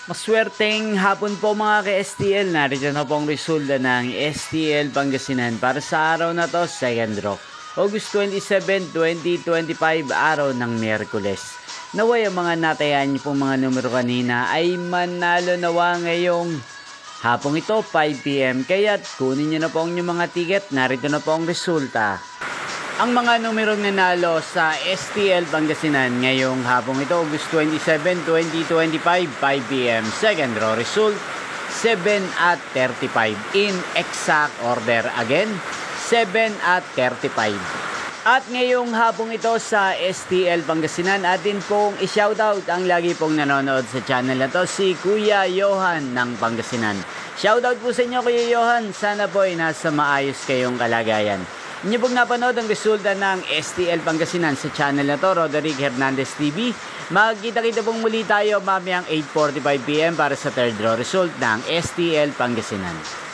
Maswerteng hapon po mga ka-STL. Narito na po ang resulta ng STL Pangasinan para sa araw na to, second draw. August 27, 2025, araw ng Miyerkules. Naway ang mga natayan niyo pong mga numero kanina ay manalo nawa ngayong hapong ito, 5 PM. Kaya't kunin niyo na po ang inyong mga ticket. Narito na po ang resulta. Ang mga numerong nanalo sa STL Pangasinan ngayong hapong ito, August 27, 2025, 5 PM. Second draw result, 7 at 35. In exact order again, 7 at 35. At ngayong hapong ito sa STL Pangasinan, atin pong i-shoutout ang lagi pong nanonood sa channel na to, si Kuya Johan ng Pangasinan. Shoutout po sa inyo, Kuya Johan. Sana po ay nasa maayos kayong kalagayan. Inyo pong napanood ang resulta ng STL Pangasinan sa channel na to, Roderick Hernandez TV. Magkita-kita pong muli tayo mamayang 8:45 PM para sa third draw result ng STL Pangasinan.